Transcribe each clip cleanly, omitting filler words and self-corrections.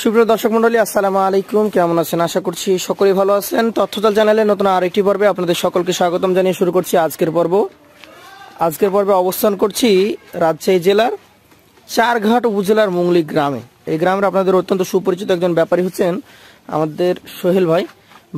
সুপ্রিয় দর্শক মন্ডলী, আসসালামু আলাইকুম। কেমন আছেন? আশা করছি সকলেই ভালো আছেন। তথ্যজাল চ্যানেলে নতুন আরেকটি পর্বে আপনাদের সকলকে স্বাগতম জানিয়ে শুরু করছি আজকের পর্বে অবস্থান করছি রাজশাহী জেলার চারঘাট উপজেলার মুংলি গ্রামে। এই গ্রামের আপনাদের অত্যন্ত সুপরিচিত একজন ব্যাপারী হচ্ছেন আমাদের সোহেল ভাই।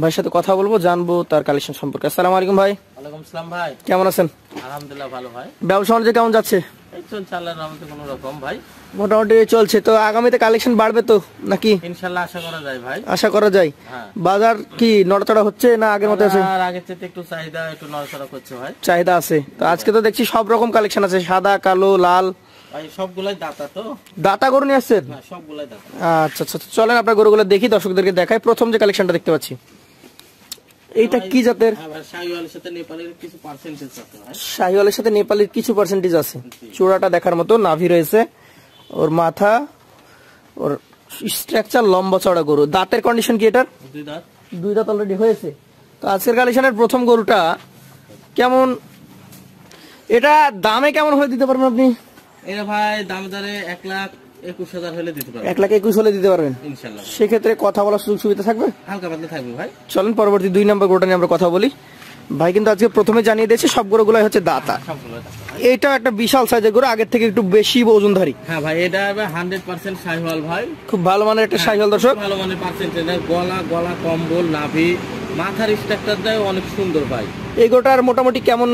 ভাইয়ের সাথে কথা বলবো, জানবো তার কালেকশন সম্পর্কে। আসসালামু আলাইকুম ভাই। ওয়ালাইকুম আসসালাম ভাই, কেমন আছেন? আলহামদুলিল্লাহ ভালো ভাই। ব্যবসা বাণিজ্য কেমন যাচ্ছে? এই চলছে আল্লাহর রহমতে কোনো রকম ভাই, মোটামুটি চলছে। তো আগামীতে কালেকশন বাড়বে তো নাকি? ইনশাআল্লাহ আশা করা যায় ভাই। আশা করা যায়। হ্যাঁ। বাজার কি নড়াচড়া হচ্ছে না আগের মতো আছে? আর আগের চেয়ে একটু চাহিদা একটু নড়াচড়া করছে ভাই। চাহিদা আছে। তো আজকে তো দেখছি সব রকম কালেকশন আছে, সাদা, কালো, লাল। ভাই সবগুলাই দাতা তো। দাতা গরু নিয়ে আসছেন? হ্যাঁ সবগুলাই দাতা। আচ্ছা আচ্ছা, চলেন আপনার গরুগুলো দেখি, দর্শকদেরকে দেখাই। প্রথম যে কালেকশনটা দেখতে পাচ্ছি, এইটা কি জাতের? শাহিওয়ালের সাথে নেপালের কিছু পার্সেন্টেজ আছে ভাই। শাহিওয়ালের সাথে নেপালের কিছু পার্সেন্টেজ আছে। চূড়াটা দেখার মতো, নাভি রয়েছে, ওর মাথা, ওর স্ট্রাকচার, লম্বা চড়া গরু। দাঁতের কন্ডিশন কি এটার? দুই দাঁত অলরেডি হয়েছে। তো আজকের কালেকশনের প্রথম গরুটা কেমন, এটা দামে কেমন হয়ে দিতে পারবেন আপনি? এটা ভাই দাম দরে 1,21,000 হলে দিতে পারবেন। 1,21,000 হলে দিতে পারবেন ইনশাআল্লাহ। সেক্ষেত্রে কথা বলার সুযোগ সুবিধা থাকবে? হালকা পাতলা থাকবে ভাই। চলেন পরবর্তী 2 নম্বর গরুটা নিয়ে আমরা কথা বলি। ভাই কিন্তু আজকে প্রথমে জানিয়ে দিয়েছে সব গরুগুলাই হচ্ছে দাতা। সবগুলাই দাতা। এটা একটা বিশাল সাইজের গরু, আগের থেকে একটু বেশি ওজনধারী। হ্যাঁ ভাই, এটা 100% শাহিওয়াল ভাই। খুব ভালো মানের একটা শাহিওয়াল দর্শক। ভালো মানের পার্সেন্টেজ, গলা কম্বল, নাভি, মাথার স্ট্রাকচারটাও অনেক সুন্দর ভাই। এই গরুটার মোটামুটি কেমন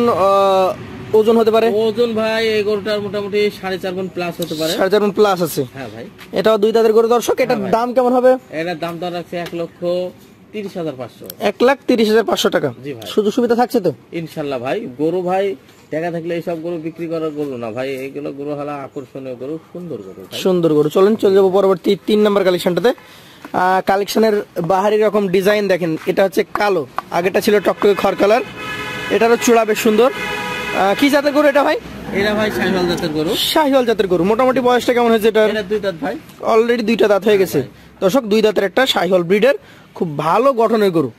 ওজন হতে পারে? ওজন ভাই এই গরুটার মোটামুটি 4.5 মণ প্লাস হতে পারে। 4.5 মণ প্লাস আছে। হ্যাঁ ভাই। এটাও দুই দাঁতের গরু দর্শক। এটার দাম কেমন হবে? এটার দাম দর রাখছে 1,30,500। 1,30,500 টাকা। জি ভাই। সুযোগ সুবিধা থাকছে তো ইনশাআল্লাহ ভাই। গরু ভাই টাকা থাকলে এইসব গরু বিক্রি করার গরু না ভাই, এইগুলো গরু হলো আকর্ষণীয় গরু, সুন্দর গরু ভাই। সুন্দর গরু। চলেন চলে যাবো পরবর্তী 3 নম্বর কালেকশনটাতে। কালেকশনের বাহারি রকম ডিজাইন দেখেন, এটা হচ্ছে কালো, আগেটা ছিল টকটকে খড় কালার। এটারও চূড়া বেশ সুন্দর। কি জাতের গরু এটা ভাই? এটা ভাই শাহিওয়াল জাতের গরু। শাহিওয়াল জাতের গরু। মোটামুটি বয়সটা কেমন হয়েছে এটার? এটা দুই দাঁত ভাই। অলরেডি 2টা দাঁত হয়ে গেছে দর্শক। 2 দাঁতের একটা শাহিওয়াল ব্রিডের, খুব ভালো গঠনের গরু।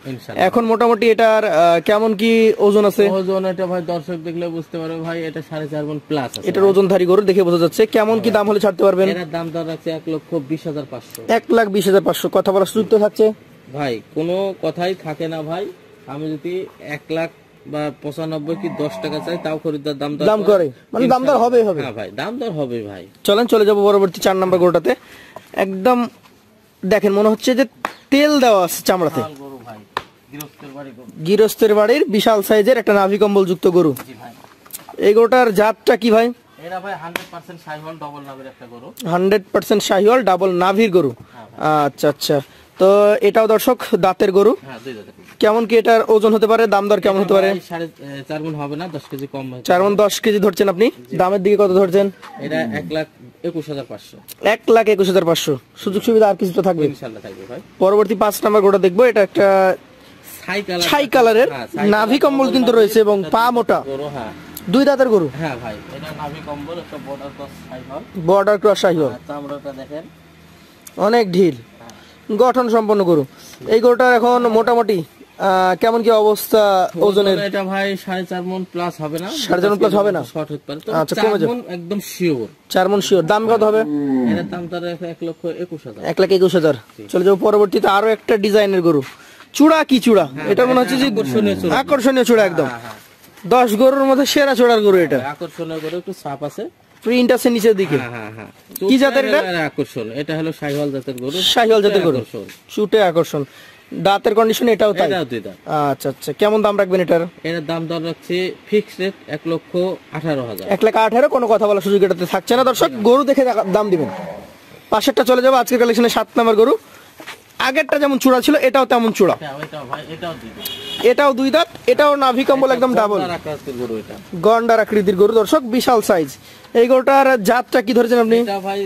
এখন মোটামুটি এটার কেমন কি ওজন আছে? ওজন এটা ভাই দর্শক দেখলে বুঝতে পারবে ভাই, এটা 4.5 মণ প্লাস আছে। এটার ওজনধারী গরু দেখে বোঝা যাচ্ছে। কেমন কি দাম হলে ছাড়তে পারবেন? এটার দাম দর রাখছে 1,20,500। 1,20,500। কথা বলার সুযোগ তো থাকছে ভাই? কোনো কথাই থাকে না ভাই। আমি যদি 1,00,000 বা 95 কি 10 টাকা চাই, তাও খরিদ্দার দাম করে, মানে দাম দর হবে। হ্যাঁ ভাই, দাম দর হবে ভাই। চলেন চলে যাবো পরবর্তী 4 নম্বর গরুটাতে। একদম দেখেন মনে হচ্ছে যে তেল দেওয়া আছে চামড়াতে। গরু ভাই, গৃহস্থের বাড়ির বিশাল সাইজের একটা নাভি কম্বল যুক্ত গরু। জি ভাই। এই গরুটার জাতটা কি ভাই? এটা ভাই 100% শাহিওয়াল ডাবল নাভির একটা গরু। 100% শাহিওয়াল ডাবল নাভির গরু। আচ্ছা আচ্ছা। তো এটাও দর্শক দাঁতের গরু। হ্যাঁ, দুই দাঁতের। কেমন কি এটার ওজন হতে পারে? দাম দর কেমন হতে পারে? 4.5 মণ হবে না, 10 কেজি কম হয়। 4 মণ 10 কেজি ধরছেন আপনি। দামের দিকে কত ধরছেন? এটা 1,21,500। 1,21,500। সুযোগ সুবিধা আর কিছুটা থাকবে? ইনশাআল্লাহ থাকবে ভাই। পরবর্তী 5 নম্বর গরুটা দেখবো। এটা একটা ছাই কালারের, নাভি কম্বল কিন্তু রয়েছে এবং পা মোটা গরু। হ্যাঁ, 2 দাঁতের গরু। হ্যাঁ ভাই, এটা নাভি কম্বল, একটা border cross Sahiwal. Border cross Sahiwal. চামড়াটা দেখেন অনেক ঢিল, গঠন সম্পন্ন গরু। এই গরুটার এখন মোটামুটি কেমন কি অবস্থা ওজনের? এটা ভাই 4.5 মণ প্লাস হবে না। 4.5 মণ প্লাস হবে না? শর্ট হতে পারে। আচ্ছা, কমে যাবে একদম শিওর। 4 মণ শিওর। দাম কত হবে? এর দাম তার 1,21,000। 1,21,000। চলে যাবো পরবর্তীতে আরো একটা ডিজাইনের গরু। চূড়া কি চূড়া? এটা মনে হচ্ছে যে আকর্ষণীয় চূড়া একদম। 10 গরুর মধ্যে সেরা চূড়ার গরু এটা। আকর্ষণীয় গরু, একটু ছাপ আছে, প্রিন্ট আছে নিচের দিকে। হ্যাঁ। কি জাতের এটা? আকর্ষণ। এটা হলো শাহিওয়াল জাতের গরু। শাহিওয়াল জাতের গরু, চুটে আকর্ষণ। দাঁতের কন্ডিশন এটাও তাই? এটাও দুই দাঁত। আচ্ছা আচ্ছা। কেমন দাম রাখবেন এটার? এর দাম দর রাখছে ফিক্সড রেট 1,18,000। 1,18,000। কোনো কথা বলার সুযোগ এটাতে থাকছে না দর্শক। গরু দেখে দাম দিবেন। পাশেরটা চলে যাবো আজকের কালেকশনে 7 নম্বর গরু। আগেরটা যেমন চূড়া ছিল, এটাও তেমন চূড়া। এটাও 2 দাঁত। এটাও নাভি কম্বল একদম ডাবল, গন্ডার আকৃতির গরু দর্শক, বিশাল সাইজ। এই গরুটার জাতটা কি ধরেছেন আপনি? এটা ভাই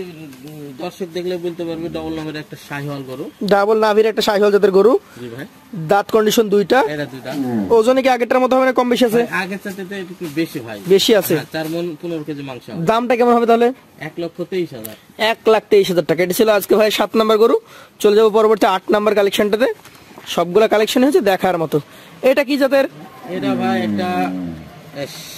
দর্শক দেখলে বলতে পারবে ডাবল নাভির একটা শাহিওয়াল গরু। ডাবল নাভির একটা শাহিওয়াল জাতের গরু। জি ভাই। দাঁত কন্ডিশন 2টা। এটা 2 দাঁত। ওজনে কি আগেরটার মতো হবে না কম বেশি আছে? আগের চাইতে একটু বেশি ভাই। বেশি আছে। 4 মণ 15 কেজি মাংস। দামটা কেমন হবে তাহলে? 1,23,000। 1,23,000 টাকা। এটা ছিল আজকে ভাই 7 নম্বর গরু। চলে যাবো পরবর্তী 8 নম্বর কালেকশনটাতে। সবগুলা কালেকশন হচ্ছে দেখার মতো। এটা কি জাতের? এটা ভাই একটা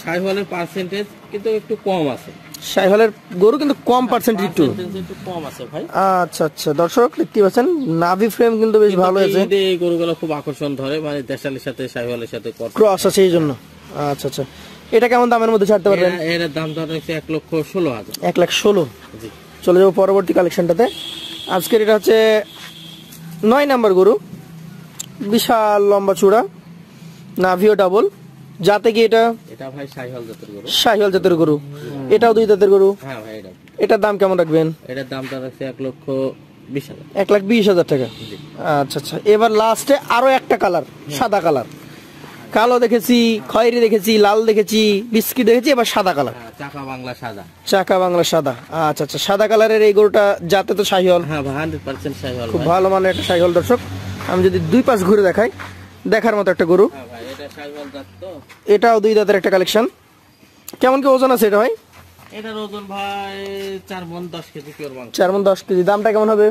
শাহিওয়ালের পার্সেন্টেজ কিন্তু একটু কম আছে। শাহিওয়ালের গরু কিন্তু কম পার্সেন্টেজ একটু। একটু কম আছে ভাই। আচ্ছা আচ্ছা, দর্শক দেখতে পাচ্ছেন নাভি ফ্রেম কিন্তু বেশ ভালো আছে। এই গরুগুলো খুব আকর্ষণ ধরে, মানে দেশালের সাথে শাহিওয়ালের সাথে ক্রস আছে এই জন্য। আচ্ছা আচ্ছা, এটা কেমন দামের মধ্যে ছাড়তে পারবেন? এর দাম ধরে হচ্ছে 1,16,000। 1,16,000। জি। চলে যাবো পরবর্তী কালেকশনটাতে। আজকের এটা হচ্ছে 9 নাম্বার গরু, বিশাল লম্বা চূড়া, নাভিও ডাবল। জাতে কি এটা? এটা ভাই শাহিওয়াল জাতের গরু। শাহিওয়াল জাতের গরু। এটাও 2 দাঁতের গরু। হ্যাঁ ভাই, এটার দাম কেমন রাখবেন? এটার দাম ধরে হচ্ছে 1,20,000। 1,20,000 টাকা। আচ্ছা আচ্ছা, এবার লাস্টে আরো একটা কালার, সাদা কালার। কালো দেখেছি, খয়েরি দেখেছি, লাল দেখেছি, বিস্কিট দেখেছি, এবার সাদা কালার। চাকা বাংলা সাদা। চাকা বাংলা সাদা। আচ্ছা আচ্ছা, সাদা কালারের এই গরুটা জাতে তো শাহিওয়াল। হ্যাঁ ভাই, 100% শাহিওয়াল। খুব ভালো মানের একটা শাহিওয়াল। দর্শক আমি যদি 2 পাশ ঘুরে দেখাই, দেখার মতো একটা গরু। হ্যাঁ ভাই, এটা শাহিওয়াল জাত তো। এটাও 2 দাঁতের একটা কালেকশন। কেমন কি ওজন আছে এটা ভাই? এটার ওজন ভাই 4 মণ 10 কেজি পিওর মাংস। 4 মণ 10 কেজি। দামটা কেমন হবে?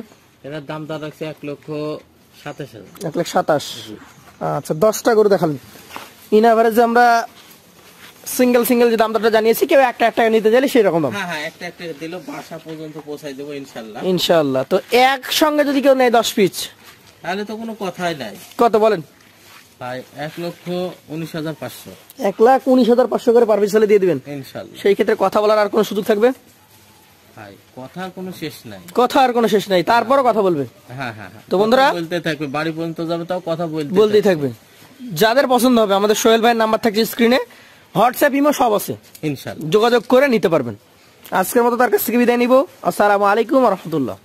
এটার দাম তো রাখছে 1,27,000। 1,27,000। আচ্ছা, 10টা গরু দেখালেন। ইন এভারেজে আমরা সিঙ্গেল যে দামটা জানিয়েছি, কেউ একটা একটা নিতে চাইলে সেই রকম দাম। হ্যাঁ হ্যাঁ, একটা একটা দিলেও বাসা পর্যন্ত পৌঁছাই দেবো ইনশাআল্লাহ। ইনশাআল্লাহ। তো একসঙ্গে যদি কেউ নেয় 10 পিস, তাহলে তো কোনো কথাই নাই। কত বলেন? ভাই 1,19,500। 1,19,500 করে পার পিস হলে দিয়ে দিবেন ইনশাআল্লাহ। সেই ক্ষেত্রে কথা বলার আর কোনো সুযোগ থাকবে? ভাই কথার কোনো শেষ নাই। কথা আর কোনো শেষ নাই, তারপরও কথা বলবে। হ্যাঁ হ্যাঁ হ্যাঁ, তো বন্ধুরা বলতে থাকবে, বাড়ি পর্যন্ত যাবে তাও কথা বলতেই থাকবে। যাদের পছন্দ হবে, আমাদের সোহেল ভাইয়ের নাম্বার থাকছে স্ক্রিনে, হোয়াটসঅ্যাপ, ইমো সব আছে, ইনশাআল্লাহ যোগাযোগ করে নিতে পারবেন। আজকের মতো তার কাছ থেকে বিদায় নিব। আসসালামু আলাইকুম ওয়া রাহমাতুল্লাহ।